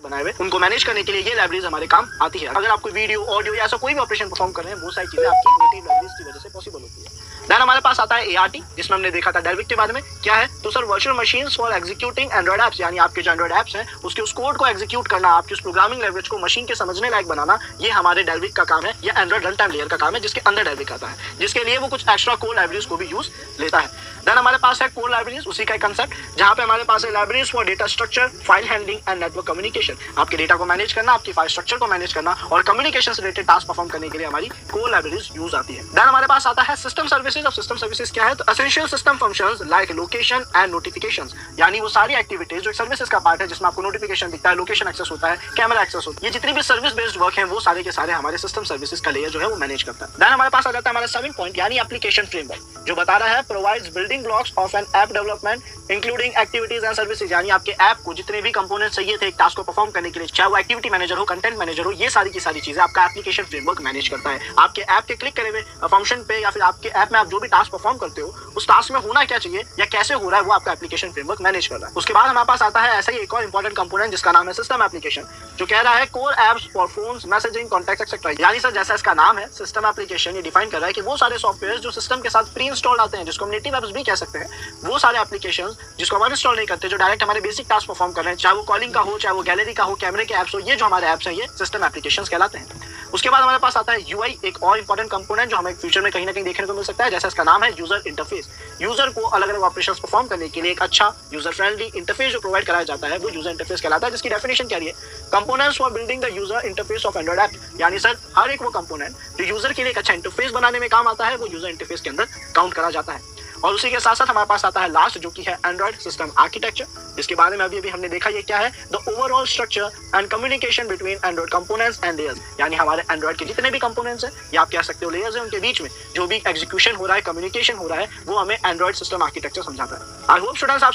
बनाए हुए उनको मैनेज करने के लिए ये लाइब्रेरीज हमारे काम आती है। अगर आपको वीडियो, ऑडियो या ऐसा कोई भी ऑपरेशन परफॉर्म कर रहे हैं, वो सारी चीजें आपकी नेटिव लाइब्रेरीज की वजह से पॉसिबल होती है। देन हमारे पास आता है ART, जिसमें हमने देखा था डेल्विक के बारे में। क्या है? तो sir virtual machines for executing Android apps, यानी आपके जो एंड्रॉइड ऐप्स हैं उसके उस कोड को एग्जीक्यूट करना, आपकी उस प्रोग्रामिंग लैंग्वेज को मशीन के समझने लायक बनाना, ये हमारे डेल्विक का काम है या एंड्रॉइड रन टाइम लेयर का काम है, जिसके अंदर डेल्विक आता है, जिसके लिए वो कुछ एक्स्ट्रा कोर लाइब्रेरीज को भी यूज लेता है। देन हमारे पास है कोर लाइब्रेरीज, उसी का कंसेप्ट, जहां पे हमारे पास है libraries for data structure, file handling and network communication. आपके डेटा को मैनेज करना, आपकी फाइल स्ट्रक्चर को मैनेज करना और कम्युनिकेशन से रिलेटेड टास्क परफॉर्म करने के लिए हमारी कोर लाइब्रेरीज यूज आती है। देन हमारे पास आता है सिस्टम सर्विसेज। अब सिस्टम सर्विसेज क्या है? तो essential system functions like location and notifications, यानी वो सारी एक्टिविटीज जो सर्विसेज का पार्ट है, जिसमें आपको नोटिफिकेशन दिखता है, लोकेशन एक्सेस होता है, कैमरा एक्सेस होता है, ये जितनी भी सर्विस बेस्ड वर्क है वो सारे के सारे हमारे सिस्टम सर्विसेज का लेयर जो है वो मैनेज करता है। देन हमारे पास आ जाता है हमारा 7 पॉइंट, यानी एप्लीकेशन फ्रेमवर्क, जो बता रहा है provides building blocks of an app development including activities and services, यानी आपके ऐप को जितने भी कंपोनेंट्स चाहिए थे एक टास्क को परफॉर्म करने के लिए, चाहे वो एक्टिविटी मैनेजर हो, कंटेंट मैनेजर हो, ये सारी की सारी चीजें आपका एप्लीकेशन फ्रेमवर्क मैनेज करता है। आपके ऐप के क्लिक करे हुए फंक्शन पे या फिर आपके ऐप में आप जो भी टास्क परफॉर्म करते हो, उस टास्क में होना क्या चाहिए या कैसे हो रहा है, वो आपका एप्लीकेशन फ्रेमवर्क मैनेज कर रहा है। उसके बाद हमारे पास आता है ऐसा ही एक और इंपॉर्टेंट कंपोनेंट, जिसका नाम है सिस्टम एप्लीकेशन, जो कह रहा है core apps for phones, messaging, contact etcetera. यानी सर जैसा इसका नाम है सिस्टम एप्लीकेशन, ये डिफाइन कर रहा है कि वो सारे सॉफ्टवेयर जो सिस्टम के साथ प्री इंस्टॉल्ड आते हैं, जिसको हम नेटिव एप्स भी कह सकते हैं, वो सारे एप्लीकेशन जिसको हम इंस्टॉल नहीं करते, जो डायरेक्ट हमारे बेसिक टास्क परफॉर्म कर रहे हैं, चाहे वो कॉलिंग का हो, चाहे वो गैलरी का हो, कैमरे के एप्स हो, ये जो हमारे एप्स हैं ये सिस्टम एप्लीकेशंस कहलाते हैं। उसके बाद हमारे पास आता है UI, एक और इंपॉर्टेंट कंपोनेंट जो हमें फ्यूचर में कहीं ना कहीं देखने को मिल सकता है, जैसा इसका नाम है यूजर इंटरफेस। यूजर को अलग अलग ऑपरेशंस परफॉर्म करने के लिए एक अच्छा यूजर फ्रेंडली इंटरफेस जो प्रोवाइड कराया जाता है वो यूजर इंटरफेस कहलाता है, जिसकी डेफिनेशन क्या है? Components for building the user interface of Android app, यानी सर हर एक वो कंपोनेंट जो यूजर के लिए एक अच्छा इंटरफेस बनाने में काम आता है वो यूजर इंटरफेस के अंदर काउंट करा जाता है। और उसी के साथ साथ हमारे पास आता है लास्ट, जो कि है एंड्रॉइड सिस्टम आर्किटेक्चर, जिसके बारे में अभी हमने देखा ये क्या है? The overall structure and communication between Android components and layers, यानी हमारे एंड्रॉइड के जितने भी कंपोनेंट्स हैं या आप कह सकते हो लेयर्स हैं, उनके बीच में जो भी एग्जीक्यूशन हो रहा है, कम्युनिकेशन हो रहा है, वो हमें एंड्रॉइड सिस्टम आर्किटेक्चर समझाता है। आई होप स्टूडेंट्स आप